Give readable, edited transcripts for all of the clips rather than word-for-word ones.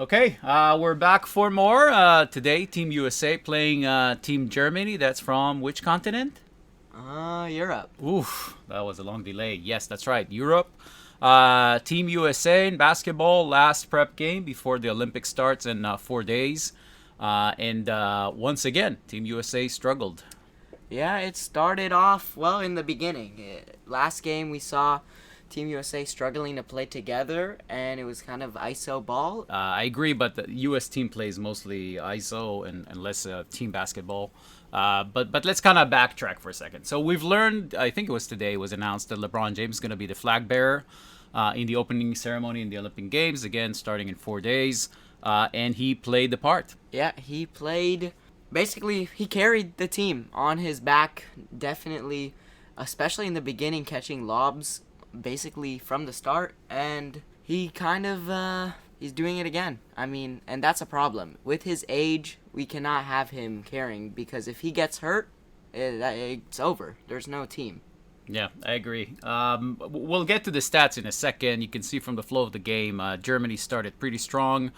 Okay, we're back for more. Today, Team USA playing Team Germany. That's from which continent? Europe. Oof, that was a long delay. Yes, that's right, Europe. Team USA in basketball, last prep game before the Olympics starts in 4 days. And once again, Team USA struggled. Yeah, it started off well in the beginning. Last game we saw Team USA struggling to play together, and it was kind of ISO ball. I agree, but the U.S. team plays mostly ISO and less team basketball. But let's kind of backtrack for a second. So we've learned, I think it was today, was announced that LeBron James is going to be the flag bearer in the opening ceremony in the Olympic Games, again, starting in 4 days. And he played the part. Yeah, he played. Basically, he carried the team on his back, definitely, especially in the beginning, catching lobs basically from the start, and he kind of he's doing it again. I mean, and that's a problem. With his age, we cannot have him carrying because if he gets hurt, it's over. There's no team. Yeah, I agree. We'll get to the stats in a second. You can see from the flow of the game, Germany started pretty strong.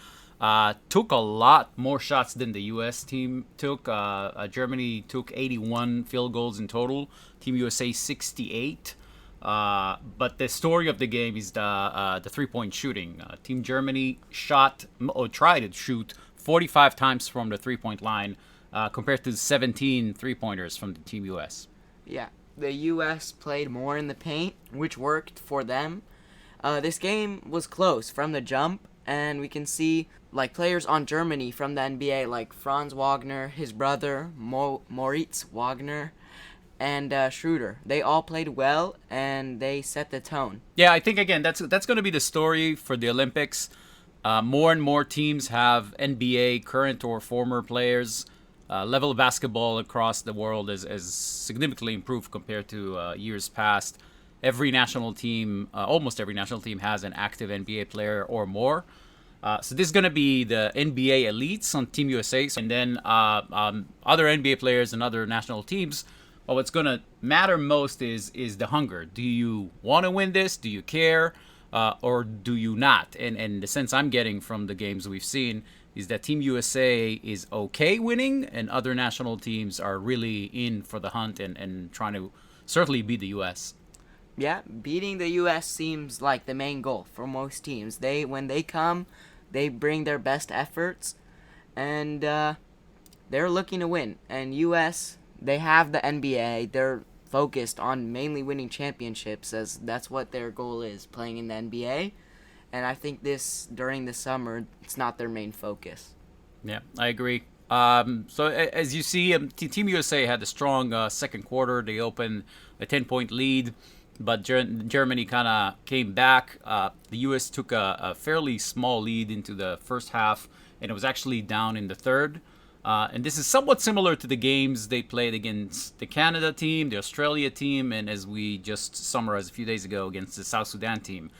Took a lot more shots than the U.S. team took. Germany took 81 field goals in total. Team USA 68. But the story of the game is the 3-point shooting. Team Germany tried to shoot 45 times from the 3-point line, compared to 17 3-pointers from the Team US. Yeah, the U.S. played more in the paint, which worked for them. This game was close from the jump, and we can see like players on Germany from the NBA, like Franz Wagner, his brother Moritz Wagner, and Schroeder. They all played well, and they set the tone. Yeah, I think again that's going to be the story for the Olympics. More and more teams have NBA current or former players. Level of basketball across the world is significantly improved compared to years past. Every national team, almost every national team, has an active NBA player or more. So this is going to be the NBA elites on Team USA, and then other NBA players and other national teams. But what's going to matter most is the hunger. Do you want to win this? Do you care? Or do you not? And the sense I'm getting from the games we've seen is that Team USA is okay winning, and other national teams are really in for the hunt and trying to certainly beat the US. Yeah, beating the U.S. seems like the main goal for most teams. When they come, they bring their best efforts, and they're looking to win. And U.S., they have the NBA. They're focused on mainly winning championships, as that's what their goal is, playing in the NBA. And I think during the summer, it's not their main focus. Yeah, I agree. So as you see, Team USA had a strong second quarter. They opened a 10-point lead, but Germany kind of came back. The U.S. took a fairly small lead into the first half, and it was actually down in the third. And this is somewhat similar to the games they played against the Canada team, the Australia team, and as we just summarized a few days ago, against the South Sudan team.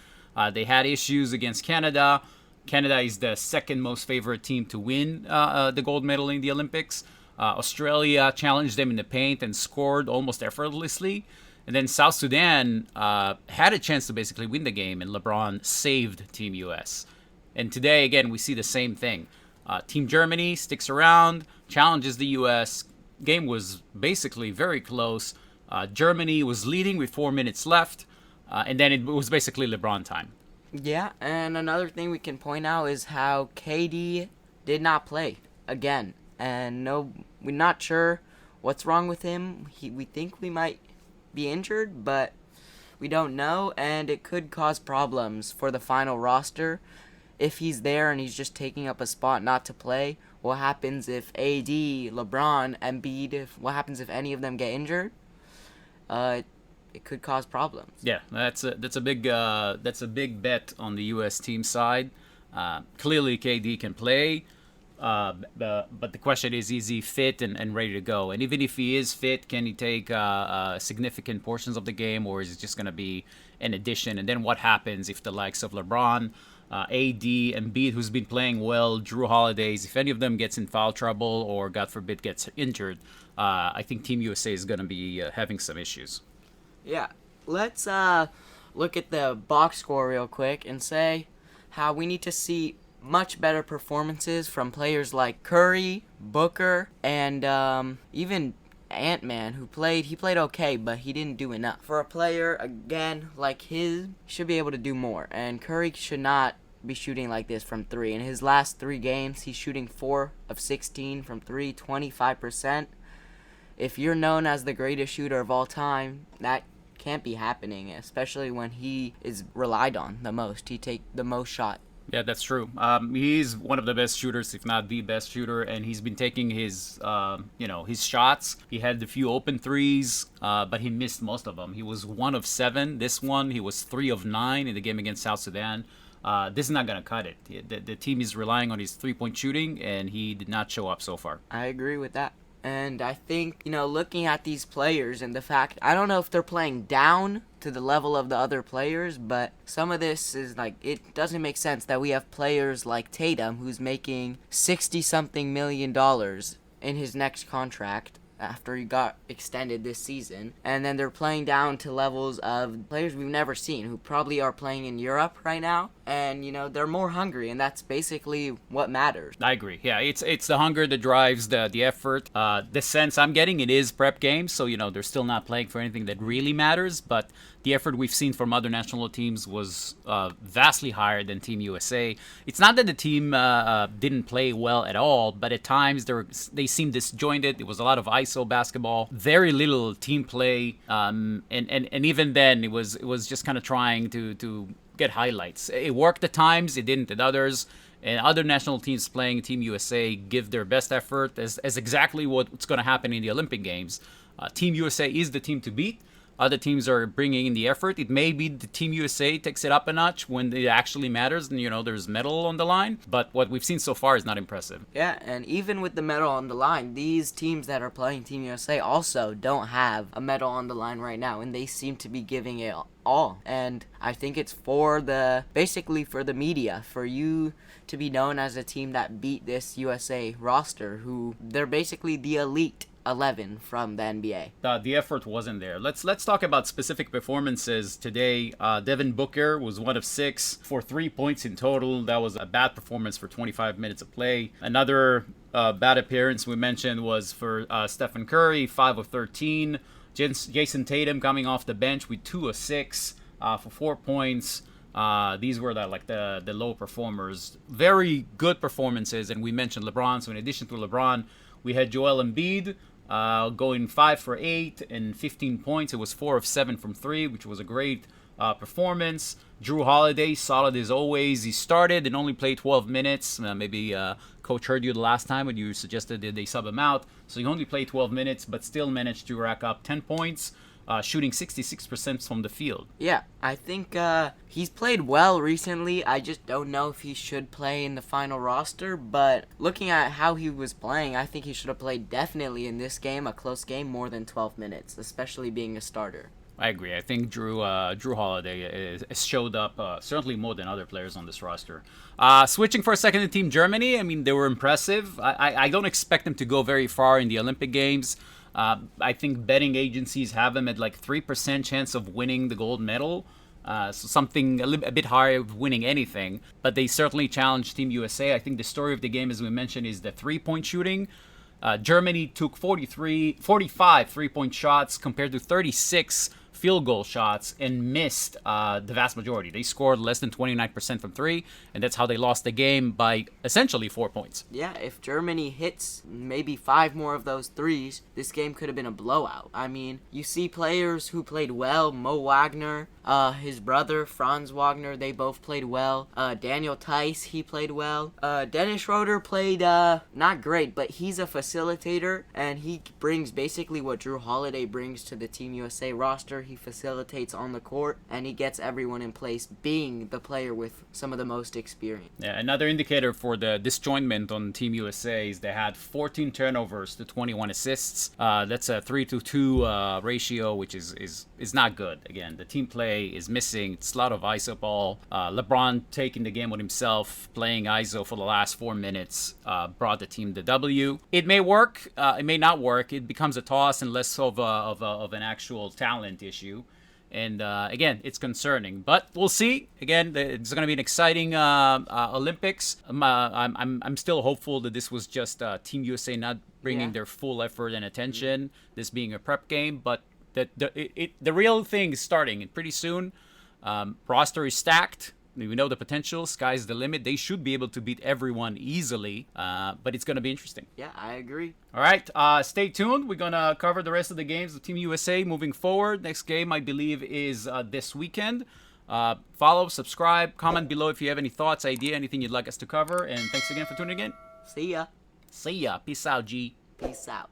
They had issues against Canada. Canada is the second most favorite team to win the gold medal in the Olympics. Australia challenged them in the paint and scored almost effortlessly. And then South Sudan had a chance to basically win the game, and LeBron saved Team US. And today, again, we see the same thing. Team Germany sticks around, challenges the US. Game was basically very close. Germany was leading with 4 minutes left, and then it was basically LeBron time. Yeah, and another thing we can point out is how KD did not play again. And no, we're not sure what's wrong with him. We think we might be injured, but we don't know, and it could cause problems for the final roster. If he's there and he's just taking up a spot not to play, what happens if AD, LeBron, Embiid, what happens if any of them get injured? It could cause problems. Yeah, that's a big bet on the U.S. team side. Clearly, KD can play, but the question is he fit and ready to go? And even if he is fit, can he take significant portions of the game, or is it just going to be an addition? And then what happens if the likes of LeBron, AD, Embiid, who's been playing well, Drew Holidays, if any of them gets in foul trouble or, God forbid, gets injured, I think Team USA is going to be having some issues. Yeah, let's look at the box score real quick and say how we need to see much better performances from players like Curry, Booker, and even Ant-Man, he played okay, but he didn't do enough. For a player, again, like his, should be able to do more. And Curry should not be shooting like this from 3. In his last 3 games, he's shooting 4 of 16 from 3, 25%. If you're known as the greatest shooter of all time, that can't be happening, especially when he is relied on the most. He take the most shot. Yeah, that's true. He's one of the best shooters, if not the best shooter, and he's been taking his, his shots. He had a few open threes, but he missed most of them. He was 1 of 7. This one, he was 3 of 9 in the game against South Sudan. This is not going to cut it. The team is relying on his three-point shooting, and he did not show up so far. I agree with that. And I think, looking at these players and the fact, I don't know if they're playing down to the level of the other players, but some of this is like, it doesn't make sense that we have players like Tatum, who's making $60-something million in his next contract after he got extended this season, and then they're playing down to levels of players we've never seen who probably are playing in Europe right now, and they're more hungry, and that's basically what matters. I agree. Yeah, it's the hunger that drives the effort. The sense I'm getting, it is prep games, so they're still not playing for anything that really matters, but the effort we've seen from other national teams was vastly higher than Team USA. It's not that the team didn't play well at all, but at times they seemed disjointed. It was a lot of ISO basketball, very little team play, and even then it was just kind of trying to get highlights. It worked at times, it didn't at others. And other national teams playing Team USA give their best effort as exactly what's going to happen in the Olympic Games. Team USA is the team to beat. Other teams are bringing in the effort. It may be the Team USA takes it up a notch when it actually matters and, there's medal on the line. But what we've seen so far is not impressive. Yeah, and even with the medal on the line, these teams that are playing Team USA also don't have a medal on the line right now, and they seem to be giving it all. And I think it's basically for the media, for you to be known as a team that beat this USA roster, who they're basically the elite 11 from the NBA. The effort wasn't there. Let's talk about specific performances today. Devin Booker was 1 of 6 for 3 points in total. That was a bad performance for 25 minutes of play. Another bad appearance we mentioned was for Stephen Curry, 5 of 13. Jason Tatum coming off the bench with 2 of 6 for 4 points. These were the low performers. Very good performances, and we mentioned LeBron. So in addition to LeBron, we had Joel Embiid going 5 for 8 and 15 points. It was 4 of 7 from 3, which was a great performance. Drew Holiday, solid as always. He started and only played 12 minutes. Maybe Coach heard you the last time when you suggested that they sub him out. So he only played 12 minutes, but still managed to rack up 10 points. Shooting 66% from the field. Yeah, I think he's played well recently. I just don't know if he should play in the final roster, but looking at how he was playing, I think he should have played definitely in this game, a close game, more than 12 minutes, especially being a starter. I agree. I think Drew Holiday has showed up certainly more than other players on this roster. Switching for a second to Team Germany, I mean, they were impressive. I don't expect them to go very far in the Olympic Games. I think betting agencies have them at 3% chance of winning the gold medal. So something a bit higher of winning anything. But they certainly challenged Team USA. I think the story of the game, as we mentioned, is the three-point shooting. Germany took 45 three-point shots compared to 36 field goal shots and missed the vast majority. They scored less than 29% from 3, and that's how they lost the game by essentially 4 points. Yeah, if Germany hits maybe 5 more of those threes, this game could have been a blowout. I mean, you see players who played well, Mo Wagner, his brother, Franz Wagner, they both played well. Daniel Tice, he played well. Dennis Schroeder played not great, but he's a facilitator, and he brings basically what Drew Holiday brings to the Team USA roster. He facilitates on the court, and he gets everyone in place, being the player with some of the most experience. Yeah, another indicator for the disjointment on Team USA is they had 14 turnovers to 21 assists. That's a 3-to-2 ratio, which is not good. Again, the team play is missing. It's a lot of ISO ball. LeBron taking the game on himself, playing ISO for the last 4 minutes, brought the team the W. It may work. It may not work. It becomes a toss and less of an actual talent issue. And again, it's concerning, but we'll see. Again, it's going to be an exciting Olympics. I'm still hopeful that this was just Team USA not bringing Yeah. their full effort and attention. This being a prep game, but the real thing is starting, and pretty soon. Roster is stacked. We know the potential. Sky's the limit. They should be able to beat everyone easily, but it's going to be interesting. Yeah, I agree. All right, stay tuned. We're going to cover the rest of the games of Team USA moving forward. Next game, I believe, is this weekend. Follow, subscribe, comment below if you have any thoughts, idea, anything you'd like us to cover. And thanks again for tuning in. See ya. See ya. Peace out, G. Peace out.